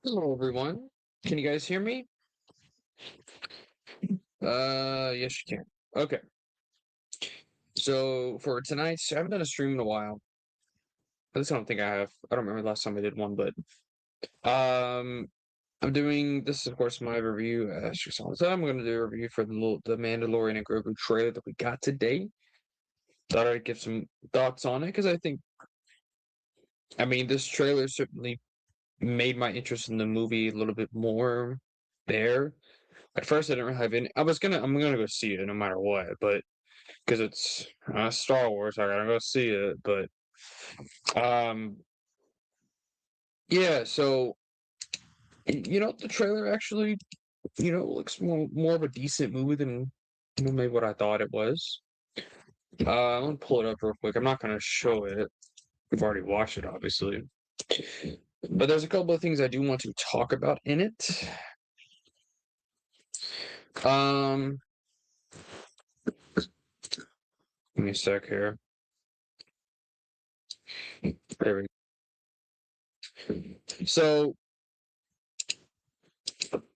Hello, everyone. Can you guys hear me? Yes, you can. Okay. So for tonight's, I haven't done a stream in a while. At least I don't think I have. I don't remember the last time I did one, but um, I'm doing this is of course my review. As you saw, so I'm going to do a review for the Mandalorian and Grogu trailer that we got today. Thought I'd give some thoughts on it because I mean, this trailer certainly made my interest in the movie a little bit more there. At first, I didn't really have any. I'm gonna go see it no matter what, but because it's Star Wars, I gotta go see it. But um, yeah. So the trailer actually, looks more of a decent movie than maybe what I thought it was. I'm gonna pull it up real quick. I'm not gonna show it. We've already watched it, obviously. But there's a couple of things I do want to talk about in it. Um, Give me a sec here. There we go. So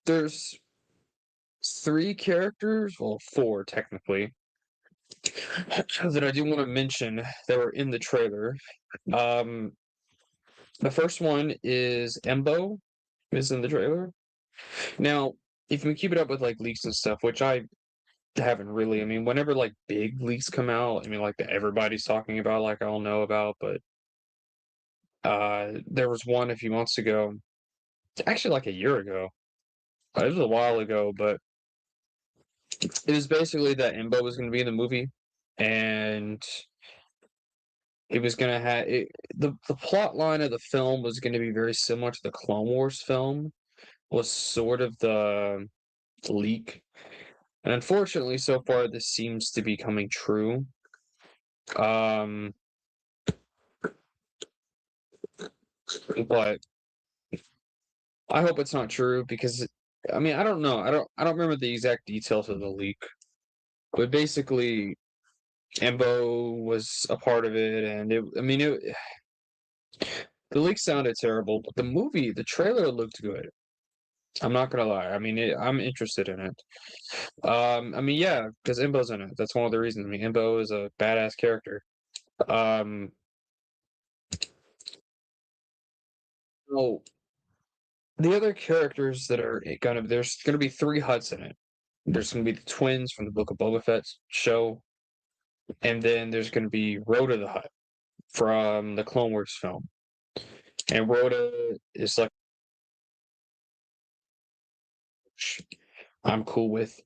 there's three characters, well, four technically, that I do want to mention that were in the trailer. Um, the first one is Embo, is in the trailer. Now, if we keep it up with like leaks and stuff, which I haven't really, I mean, whenever like big leaks come out, I mean, like that everybody's talking about, like I all know about, but there was one a few months ago, actually like a year ago. It was a while ago, but it was basically that Embo was going to be in the movie, and it was going to have the plot line of the film was going to be very similar to the Clone Wars film. Was sort of the leak, and unfortunately, so far this seems to be coming true. Um, but I hope it's not true because I mean I don't know. I don't remember the exact details of the leak, but basically Embo was a part of it, and the leak sounded terrible, but the trailer looked good. I'm not gonna lie. I mean, I'm interested in it. I mean, yeah, because Imbo's in it. That's one of the reasons. I mean, Imbo is a badass character. Um, so the other characters that are there's gonna be three Hutts in it. There's gonna be the twins from the Book of Boba Fett show, and then there's gonna be Rhoda the Hutt from the Clone Wars film. And Rhoda is like I'm cool with.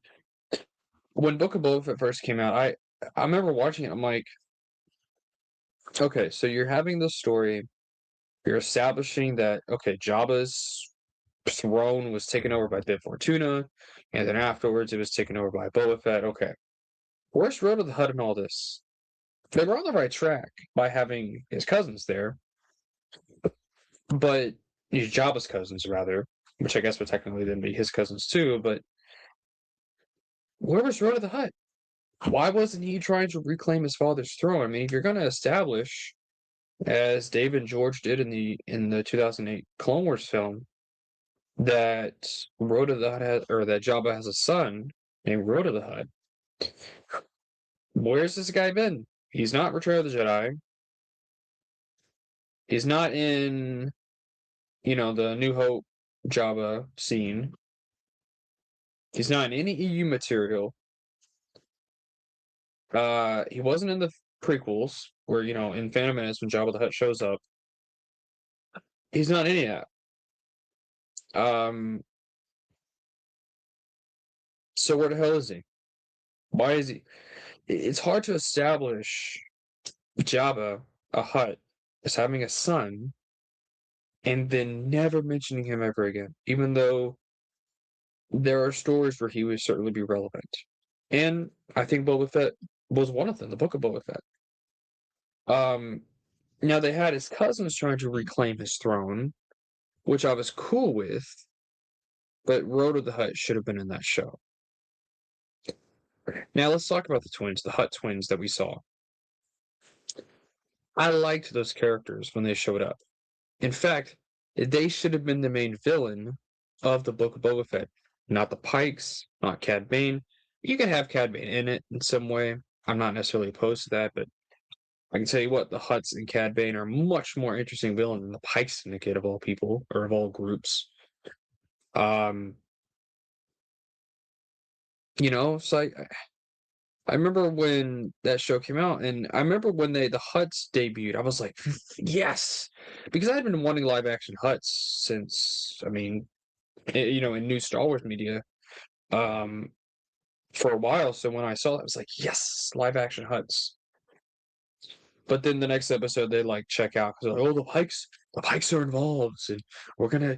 When Book of Boba Fett first came out, I remember watching it. I'm like, okay, so you're having this story. You're establishing that okay, Jabba's throne was taken over by Bib Fortuna, and then afterwards it was taken over by Boba Fett. Okay, where's Rhoda the Hutt in all this? They were on the right track by having his cousins there, but his Jabba's cousins rather, which I guess would technically then be his cousins too. But where was Rhoda the Hutt? Why wasn't he trying to reclaim his father's throne? I mean, if you're going to establish, as Dave and George did in the 2008 Clone Wars film, that Rhoda the Hutt or that Jabba has a son named Rhoda the Hutt. Where's this guy been? He's not Return of the Jedi. He's not in, the New Hope Jabba scene. He's not in any EU material. He wasn't in the prequels where, in Phantom Menace when Jabba the Hutt shows up. He's not in any of that. So where the hell is he? Why is he? It's hard to establish Jabba, a Hutt, as having a son, and then never mentioning him ever again, even though there are stories where he would certainly be relevant. And I think Boba Fett was one of them, the Book of Boba Fett. Um, Now they had his cousins trying to reclaim his throne, which I was cool with, but Road of the Hutt should have been in that show. Now let's talk about the twins, the Hutt twins that we saw. I liked those characters when they showed up. In fact, They should have been the main villain of the Book of Boba Fett, not the Pikes, not Cad Bane. You can have Cad Bane in it in some way. I'm not necessarily opposed to that, but I can tell you what, the Hutts and Cad Bane are much more interesting villain than the Pike Syndicate of all people, or of all groups. Um, so I remember when that show came out, and I remember when the Hutts debuted. I was like, yes, because I had been wanting live action Hutts since, I mean, in new Star Wars media, um, for a while. So when I saw it, I was like, yes, live action Hutts. But then the next episode, they like check out because oh, the Pikes are involved, and we're gonna.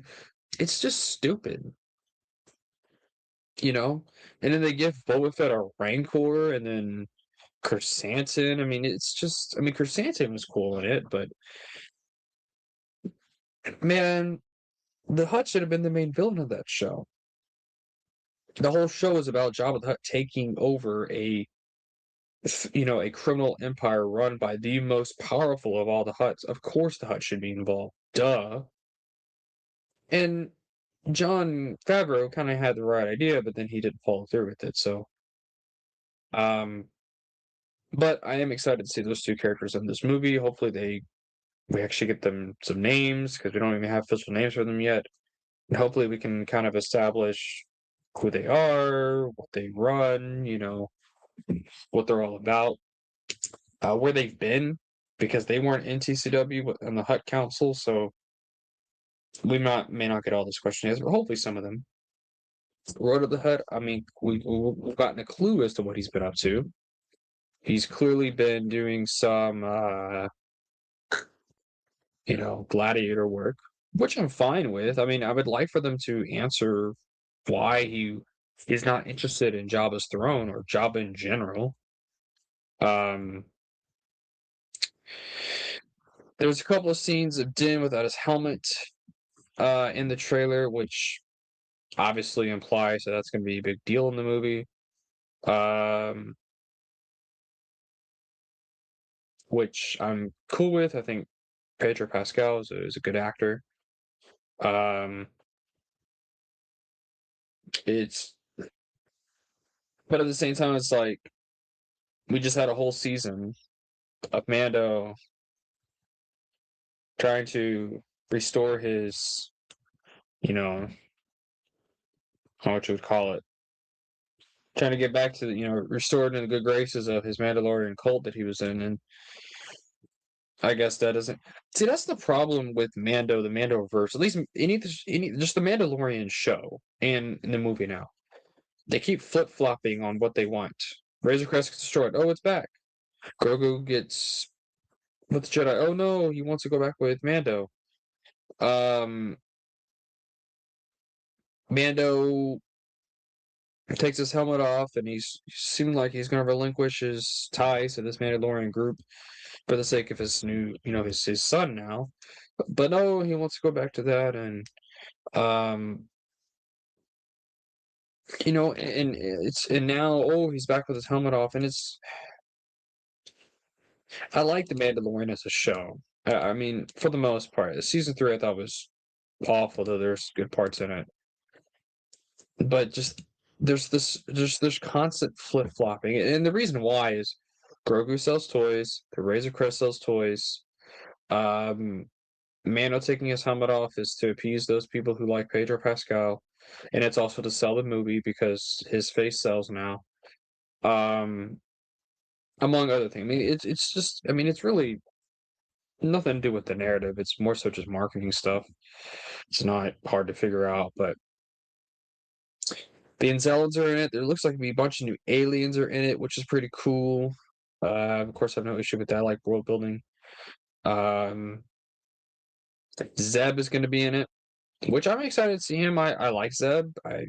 It's just stupid, you know. And then they give Boba Fett a Rancor, and then Chrysanthemum. I mean, it's just. I mean, Chrysanthemum was cool in it, but man, the Hutt should have been the main villain of that show. The whole show is about Jabba the Hutt taking over a criminal empire run by the most powerful of all the Hutts. Of course, the Hutt should be involved. Duh. And Jon Favreau kind of had the right idea, but then he didn't follow through with it. So, um, but I am excited to see those two characters in this movie. Hopefully, we actually get them some names because we don't even have official names for them yet. And hopefully, we can kind of establish who they are, what they run, what they're all about, where they've been, because they weren't in TCW and the Hut Council, so we may not get all those questions, but hopefully some of them. Road of the Hut, I mean, we've gotten a clue as to what he's been up to. He's clearly been doing some, gladiator work, which I'm fine with. I mean, I would like for them to answer why he is not interested in Jabba's throne or Jabba in general. Um, there's a couple of scenes of Din without his helmet in the trailer, which obviously implies that that's going to be a big deal in the movie. Um, which I'm cool with. I think Pedro Pascal is a good actor. Um, it's but at the same time, it's like we just had a whole season of Mando trying to restore his, how much you would call it, trying to get back to restored in the good graces of his Mandalorian cult that he was in, and I guess that doesn't. See, that's the problem with Mando, the Mandoverse. At least just the Mandalorian show and in the movie now. They keep flip flopping on what they want. Razor Crest gets destroyed. Oh, it's back. Grogu gets with the Jedi. Oh no, he wants to go back with Mando. Um, Mando takes his helmet off, and he's seeming like he's going to relinquish his ties to this Mandalorian group for the sake of his new, his son now. But no, he wants to go back to that, and um, and now he's back with his helmet off, and I like the Mandalorian as a show. I mean, for the most part, season 3 I thought was awful, though there's good parts in it. But just there's constant flip flopping, and the reason why is Grogu sells toys, the Razor Crest sells toys. Mando taking his helmet off is to appease those people who like Pedro Pascal, and it's also to sell the movie because his face sells now. Um, among other things. I mean, it's just. I mean, it's really nothing to do with the narrative. It's more so just marketing stuff. It's not hard to figure out, but the Anzellans are in it. There looks like to be a bunch of new aliens are in it, which is pretty cool. Of course, I have no issue with that. I like world building. Um, Zeb is going to be in it, which I'm excited to see him. I like Zeb. I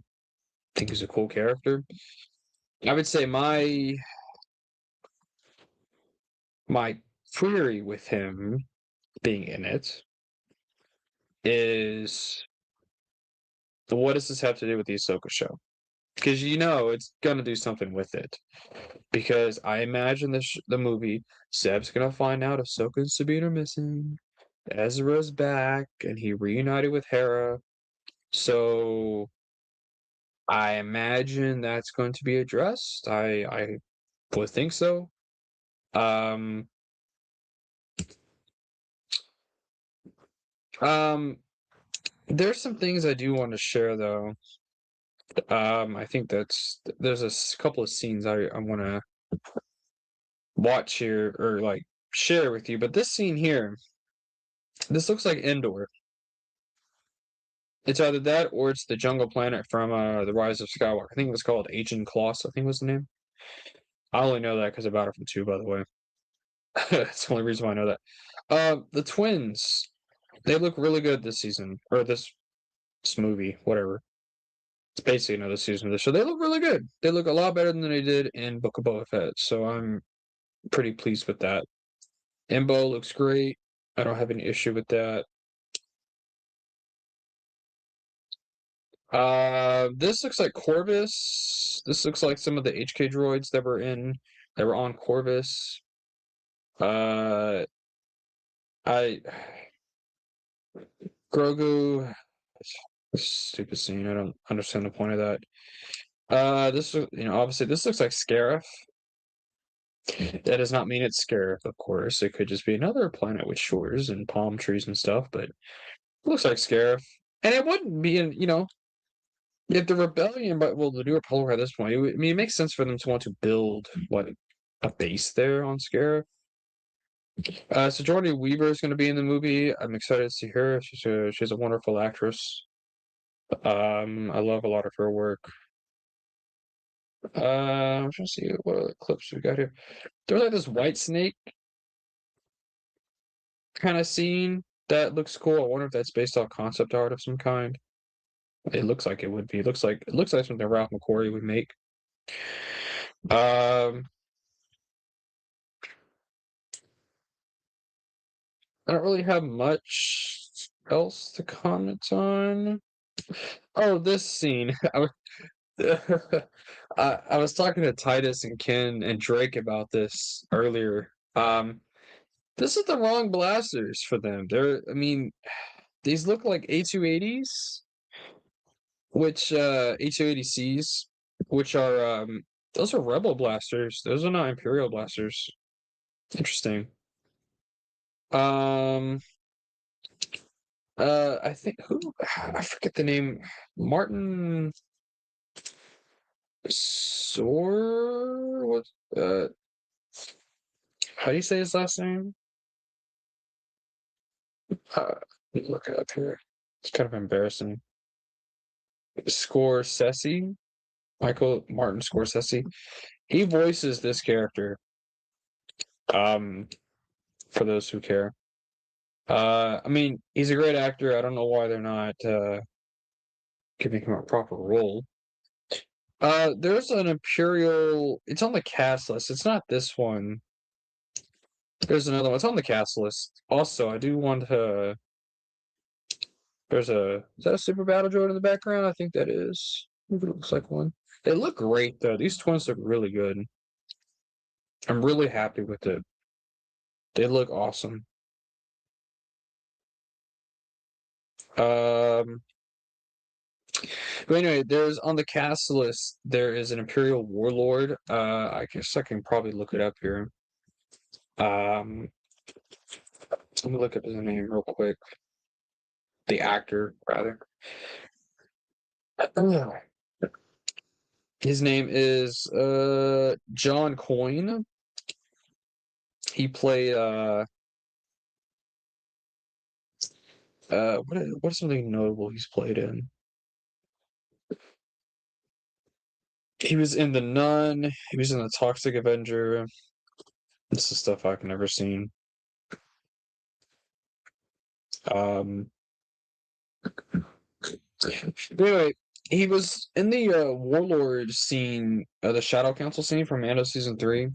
think he's a cool character. I would say my query with him being in it is what does this have to do with the Ahsoka show? Because it's gonna do something with it. Because I imagine the movie, Zeb's gonna find out Ahsoka and Sabine are missing, Ezra's back and he reunited with Hera. So I imagine that's going to be addressed. I would think so. Um, um, there's some things I do want to share though. I think there's couple of scenes I want to watch here or like share with you, but this scene here, this looks like Endor. It's either that or it's the jungle planet from The Rise of Skywalker. I think it was called Agent Kloss, I think was the name. I only know that because of Battlefront 2, by the way. That's the only reason why I know that. The twins, they look really good this season, or this movie, whatever. It's basically another season of the show. They look really good. They look a lot better than they did in Book of Boba Fett, so I'm pretty pleased with that. Embo looks great. I don't have any issue with that. This looks like Corvus. This looks like some of the HK droids that were on Corvus. Uh, I Grogu, stupid scene. I don't understand the point of that. Obviously this looks like Scarif. That does not mean it's Scarif, of course. It could just be another planet with shores and palm trees and stuff, but it looks like Scarif. And it wouldn't be if the rebellion, but well, the New Republic at this point, I mean, it makes sense for them to want to build a base there on Scarif. Sigourney Weaver is going to be in the movie. I'm excited to see her. She's a wonderful actress. I love a lot of her work. I'm trying to see what other clips we got here. There's like this white snake kind of scene that looks cool. I wonder if that's based off concept art of some kind. It looks like it would be. It looks like something Ralph McQuarrie would make. Um, I don't really have much else to comment on. Oh, this scene. I was talking to Titus and Ken and Drake about this earlier. This is the wrong blasters for them. I mean, these look like A280s, which A280Cs, which are those are Rebel blasters. Those are not Imperial blasters. Interesting. Um, I think I forget the name. Martin Sor. What? How do you say his last name? Let me look it up here. It's kind of embarrassing. Scorsese, Michael Martin Scorsese. He voices this character. Um, for those who care. I mean, he's a great actor. I don't know why they're not giving him a proper role. There's an Imperial. It's on the cast list. It's not this one. There's another one. It's on the cast list. Also, I do want to. Is that a super battle droid in the background? I think that is. Maybe it looks like one. They look great though. These twins look really good. I'm really happy with it. They look awesome. Um, but anyway, there's on the cast list. There is an Imperial warlord. I guess I can probably look it up here. Um, let me look up his name real quick. The actor, rather. His name is John Coyne. He played what's something notable he's played in? He was in The Nun. He was in The Toxic Avenger. This is stuff I've never seen. Um, anyway, he was in the Warlord scene, the Shadow Council scene from Mando season 3.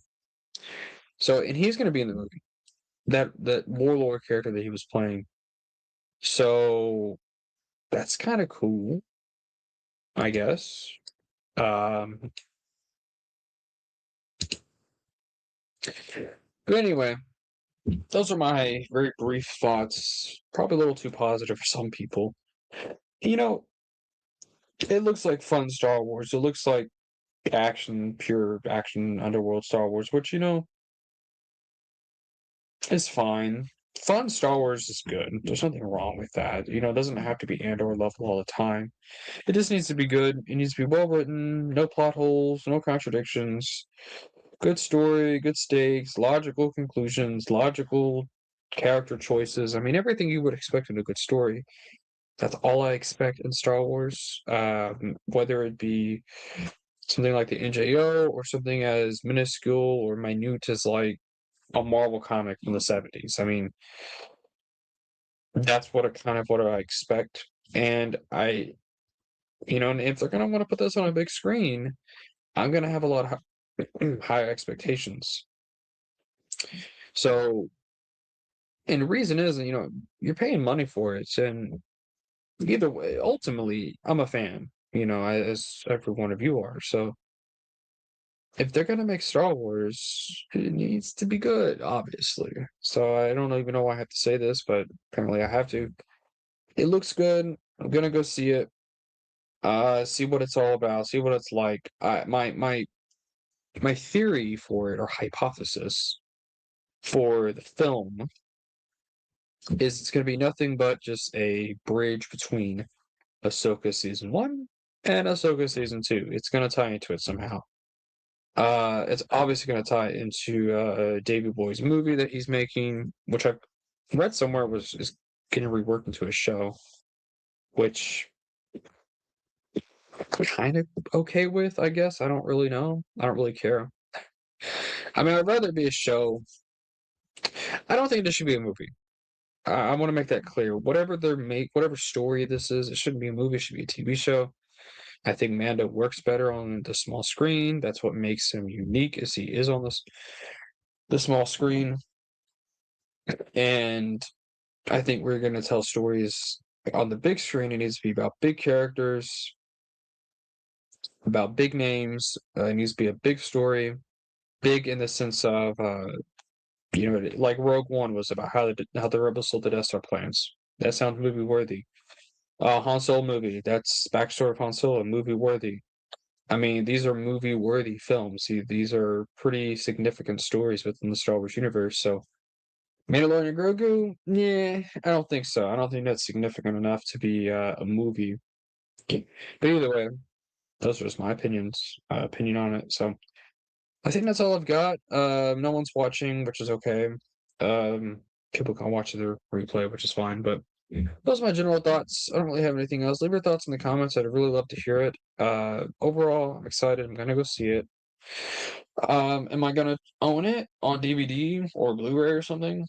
So, and he's going to be in the movie. That Warlord character that he was playing. So that's kind of cool, I guess. Um, but anyway, those are my very brief thoughts. Probably a little too positive for some people. You know, it looks like fun Star Wars. It looks like action, pure action, underworld Star Wars, which, is fine. Fun Star Wars is good. There's nothing wrong with that. It doesn't have to be Andor level all the time. It just needs to be good. It needs to be well written, no plot holes, no contradictions, good story, good stakes, logical conclusions, logical character choices. I mean, everything you would expect in a good story. That's all I expect in Star Wars. Whether it be something like the NJO or something as minuscule or minute as like a Marvel comic from the 70s. I mean, that's what I expect. And and if they're gonna want to put this on a big screen, I'm gonna have a lot of high expectations. So, and the reason is, you're paying money for it, and either way, ultimately, I'm a fan. As every one of you are. So, if they're gonna make Star Wars, it needs to be good, obviously. So I don't even know why I have to say this, but apparently I have to. It looks good. I'm gonna go see it. See what it's all about. See what it's like. My theory for it or hypothesis for the film is it's gonna be nothing but just a bridge between Ahsoka season one and Ahsoka season two. It's gonna tie into it somehow. It's obviously gonna tie into Davy Boy's movie that he's making, which I've read somewhere was is getting reworked into a show, which I'm kind of okay with, I guess. I don't really know. I don't really care. I mean, I'd rather it be a show. I don't think this should be a movie. I want to make that clear. Whatever story this is, it shouldn't be a movie. It should be a TV show. I think Mando works better on the small screen. That's what makes him unique, as he is on the small screen. And I think we're going to tell stories on the big screen. It needs to be about big characters, about big names. It needs to be a big story, big in the sense of like Rogue One was about how the rebels sold the Death Star plans. That sounds movie worthy. Han Solo movie. That's backstory of Han Solo, movie worthy. I mean, these are movie worthy films. These are pretty significant stories within the Star Wars universe. So, Mandalorian Grogu, yeah, I don't think so. I don't think that's significant enough to be a movie. But either way, those are just my opinion on it. So I think that's all I've got. No one's watching, which is okay. Um, People can watch the replay, which is fine. But those are my general thoughts. I don't really have anything else. Leave your thoughts in the comments. I'd really love to hear it. Overall, I'm excited. I'm gonna go see it. Am I gonna own it on DVD or Blu-ray or something?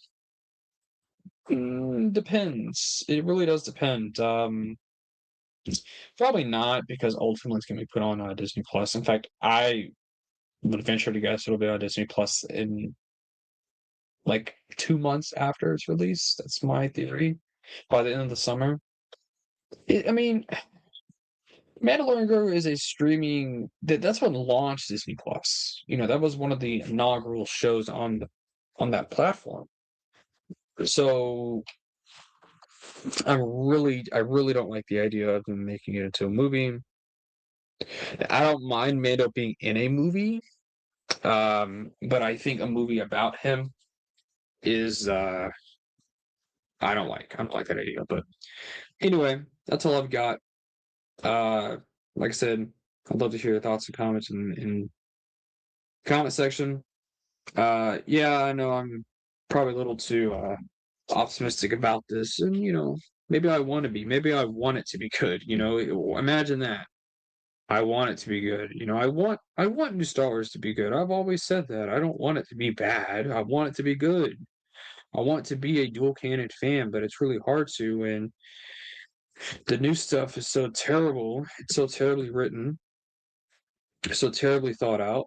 Depends. It really does depend. Probably not because ultimately it's gonna be put on Disney Plus. In fact, I would venture to guess it'll be on Disney Plus in like 2 months after its release. That's my theory. By the end of the summer. I mean, Mandalorian Grogu is a streaming that's what launched Disney Plus. That was one of the inaugural shows on that platform. So I really don't like the idea of them making it into a movie. I don't mind Mando being in a movie, but I think a movie about him is I don't like that idea. But anyway, that's all I've got. Uh, like I said, I'd love to hear your thoughts and comments in the comment section. Yeah, I know I'm probably a little too optimistic about this, and maybe I want to be. Maybe I want it to be good. Imagine that. I want it to be good. I want new Star Wars to be good. I've always said that. I don't want it to be bad. I want it to be good. I want to be a dual canon fan, but it's really hard to, and the new stuff is so terrible. It's so terribly written, so terribly thought out.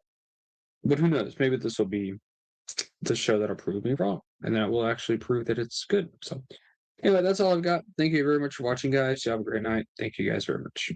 But who knows? Maybe this will be the show that'll prove me wrong, and that will actually prove that it's good. So, anyway, that's all I've got. Thank you very much for watching, guys. You have a great night. Thank you guys very much.